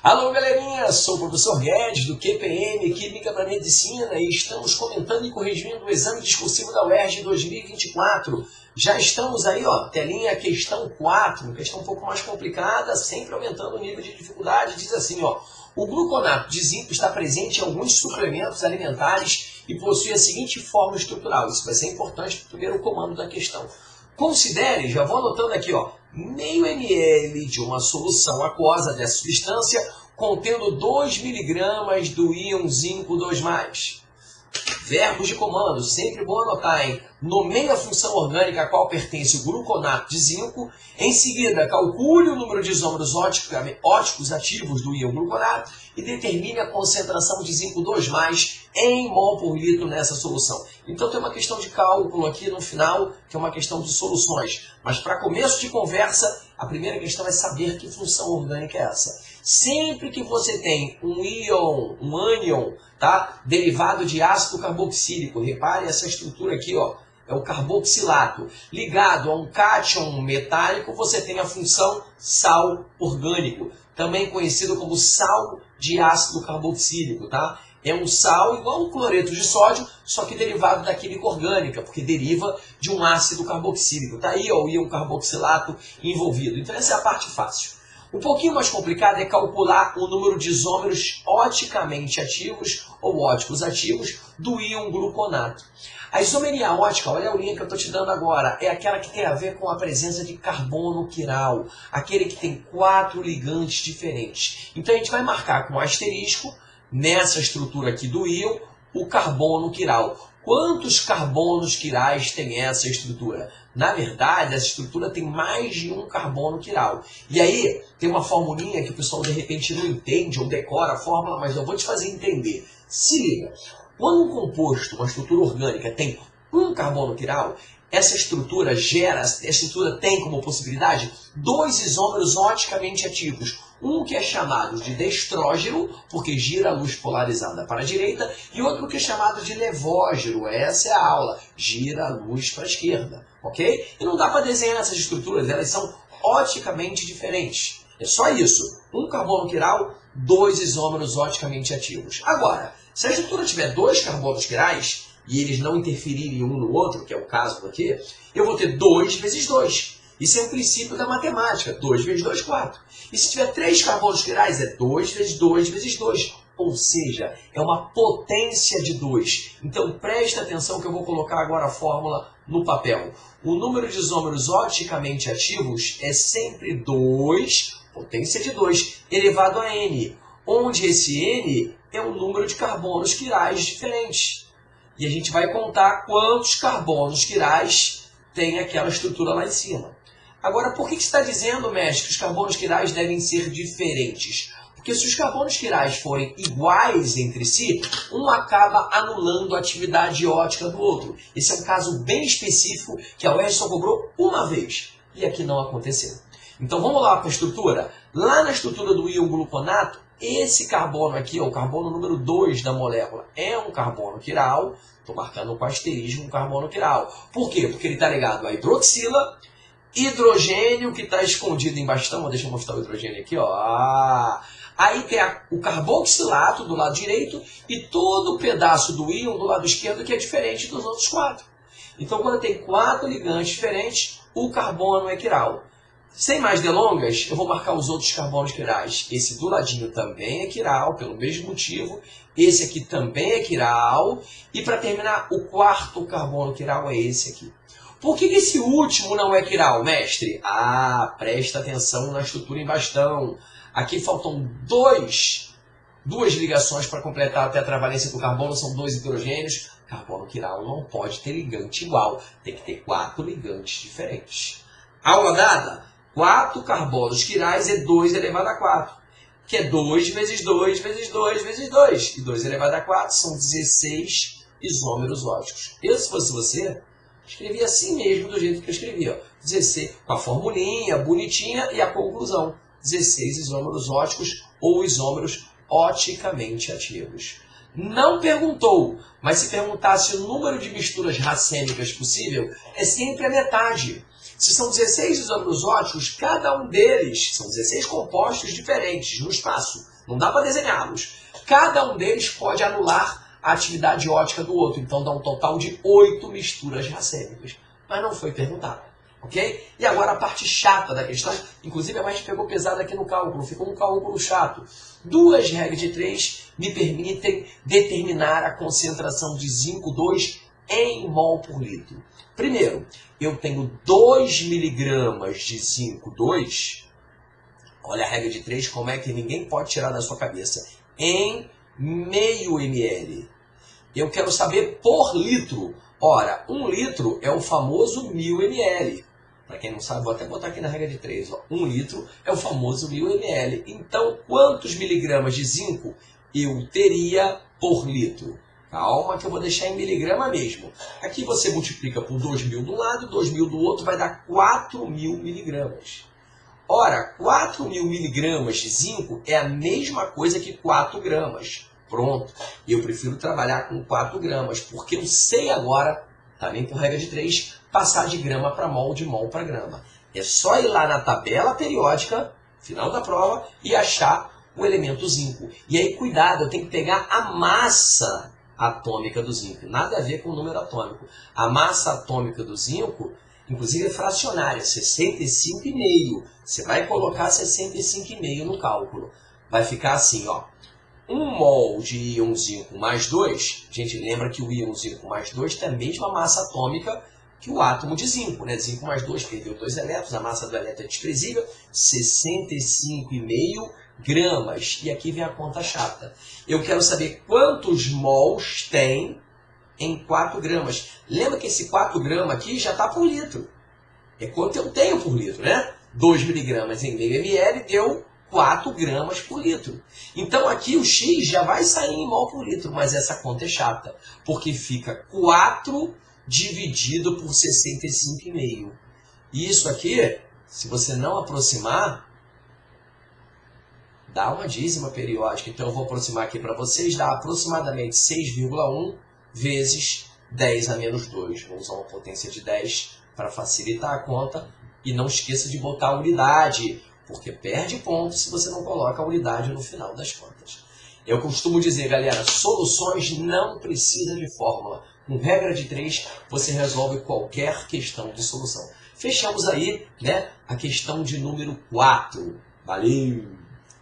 Alô, galerinha! Sou o professor Guedes, do QPM, Química para Medicina, e estamos comentando e corrigindo o exame discursivo da UERJ 2024. Já estamos aí, ó, telinha questão 4, questão um pouco mais complicada, sempre aumentando o nível de dificuldade. Diz assim, ó, o gluconato de zinco está presente em alguns suplementos alimentares e possui a seguinte forma estrutural. Isso vai ser importante para o primeiro comando da questão. Considere, já vou anotando aqui, ó, meio ml de uma solução aquosa dessa substância contendo 2 mg do íon zinco 2+. Verbos de comando, sempre bom anotar, hein? Nomeie a função orgânica a qual pertence o gluconato de zinco. Em seguida, calcule o número de isômeros óticos ativos do íon gluconato e determine a concentração de zinco 2+, em mol por litro nessa solução. Então tem uma questão de cálculo aqui no final, que é uma questão de soluções. Mas para começo de conversa, a primeira questão é saber que função orgânica é essa. Sempre que você tem um íon, um ânion, tá? Derivado de ácido carboxílico, repare essa estrutura aqui, ó, é o carboxilato, ligado a um cátion metálico, você tem a função sal orgânico, também conhecido como sal de ácido carboxílico, tá? É um sal igual ao cloreto de sódio, só que derivado da química orgânica, porque deriva de um ácido carboxílico. Tá aí, ó, o íon carboxilato envolvido. Então essa é a parte fácil. Um pouquinho mais complicado é calcular o número de isômeros oticamente ativos ou óticos ativos do íon gluconato. A isomeria ótica, olha o link que eu estou te dando agora, é aquela que tem a ver com a presença de carbono quiral, aquele que tem 4 ligantes diferentes. Então a gente vai marcar com asterisco, nessa estrutura aqui do íon, o carbono quiral. Quantos carbonos quirais tem essa estrutura? Na verdade, essa estrutura tem mais de um carbono quiral. E aí, tem uma formulinha que o pessoal de repente não entende ou decora a fórmula, mas eu vou te fazer entender. Se liga, quando um composto, uma estrutura orgânica, tem um carbono quiral, essa estrutura tem como possibilidade 2 isômeros oticamente ativos. Um que é chamado de destrógeno, porque gira a luz polarizada para a direita, e outro que é chamado de levógeno, essa é a aula, gira a luz para a esquerda, ok? E não dá para desenhar essas estruturas, elas são oticamente diferentes. É só isso, um carbono quiral, 2 isômeros oticamente ativos. Agora, se a estrutura tiver 2 carbonos quirais, e eles não interferirem um no outro, que é o caso aqui, eu vou ter 2 vezes 2. Isso é um princípio da matemática. 2 vezes 2, 4. E se tiver 3 carbonos quirais, é 2 vezes 2 vezes 2. Ou seja, é uma potência de 2. Então presta atenção que eu vou colocar agora a fórmula no papel. O número de isômeros oticamente ativos é sempre 2, potência de 2, elevado a n, onde esse n é o número de carbonos quirais diferentes. E a gente vai contar quantos carbonos quirais tem aquela estrutura lá em cima. Agora, por que você está dizendo, mestre, que os carbonos quirais devem ser diferentes? Porque se os carbonos quirais forem iguais entre si, um acaba anulando a atividade ótica do outro. Esse é um caso bem específico que a UERJ só cobrou uma vez. E aqui não aconteceu. Então vamos lá para a estrutura. Lá na estrutura do íon gluconato, esse carbono aqui, ó, o carbono número 2 da molécula, é um carbono quiral. Estou marcando com asterisco um carbono quiral. Por quê? Porque ele está ligado à hidroxila, hidrogênio que está escondido embaixo. Então, deixa eu mostrar o hidrogênio aqui, ó. Aí tem o carboxilato do lado direito e todo o pedaço do íon do lado esquerdo que é diferente dos outros 4. Então, quando tem 4 ligantes diferentes, o carbono é quiral. Sem mais delongas, eu vou marcar os outros carbonos quirais. Esse do ladinho também é quiral, pelo mesmo motivo. Esse aqui também é quiral. E para terminar, o 4º carbono quiral é esse aqui. Por que esse último não é quiral, mestre? Presta atenção na estrutura em bastão. Aqui faltam 2 ligações para completar a tetravalência do carbono, são 2 hidrogênios. Carbono quiral não pode ter ligante igual, tem que ter 4 ligantes diferentes. Aula dada? 4 carbonos quirais é 2 elevado a 4, que é 2 vezes 2 vezes 2 vezes 2. E 2 elevado a 4 são 16 isômeros óticos. Eu, se fosse você, escrevi assim mesmo, do jeito que eu escrevi. Ó. 16, com a formulinha bonitinha e a conclusão. 16 isômeros óticos ou isômeros oticamente ativos. Não perguntou, mas se perguntasse o número de misturas racêmicas possível, é sempre a metade. Se são 16 isômeros óticos, cada um deles, são 16 compostos diferentes no espaço, não dá para desenhá-los. Cada um deles pode anular a atividade ótica do outro, então dá um total de 8 misturas racêmicas. Mas não foi perguntado, ok? E agora a parte chata da questão, inclusive a mais pegou pesada aqui no cálculo, ficou um cálculo chato. Duas regras de 3 me permitem determinar a concentração de zinco 2 em mol por litro. Primeiro, eu tenho 2 miligramas de zinco 2, olha a regra de 3, como é que ninguém pode tirar da sua cabeça, em meio ml. Eu quero saber por litro. Ora, 1 litro é o famoso 1000 ml. Para quem não sabe, vou até botar aqui na regra de 3. Ó. 1 litro é o famoso 1000 ml. Então, quantos miligramas de zinco eu teria por litro? Calma que eu vou deixar em miligrama mesmo. Aqui você multiplica por 2.000 de um lado, 2.000 do outro, vai dar 4.000 miligramas. Ora, 4.000 miligramas de zinco é a mesma coisa que 4 gramas. Pronto. Eu prefiro trabalhar com 4 gramas, porque eu sei agora, também por regra de 3, passar de grama para mol, de mol para grama. É só ir lá na tabela periódica, final da prova, e achar o elemento zinco. E aí, cuidado, eu tenho que pegar a massa atômica do zinco. Nada a ver com o número atômico. A massa atômica do zinco, inclusive é fracionária, 65,5. Você vai colocar 65,5 no cálculo. Vai ficar assim, ó. 1 mol de íon zinco mais 2, a gente lembra que o íon zinco mais 2 tem a mesma massa atômica que o átomo de zinco, né? Zinco mais 2 perdeu 2 elétrons, a massa do elétron é desprezível, 65,5 gramas. E aqui vem a conta chata. Eu quero saber quantos mols tem em 4 gramas. Lembra que esse 4 gramas aqui já está por litro. É quanto eu tenho por litro, né? 2 miligramas em meio ml deu 4 gramas por litro. Então aqui o X já vai sair em mol por litro, mas essa conta é chata, porque fica 4 dividido por 65,5. E isso aqui, se você não aproximar, dá uma dízima periódica. Então eu vou aproximar aqui para vocês, dá aproximadamente 6,1 vezes 10 a menos 2. Vou usar uma potência de 10 para facilitar a conta. E não esqueça de botar a unidade, porque perde ponto se você não coloca a unidade no final das contas. Eu costumo dizer, galera, soluções não precisam de fórmula. Com regra de 3, você resolve qualquer questão de solução. Fechamos aí, né, a questão de número 4. Valeu!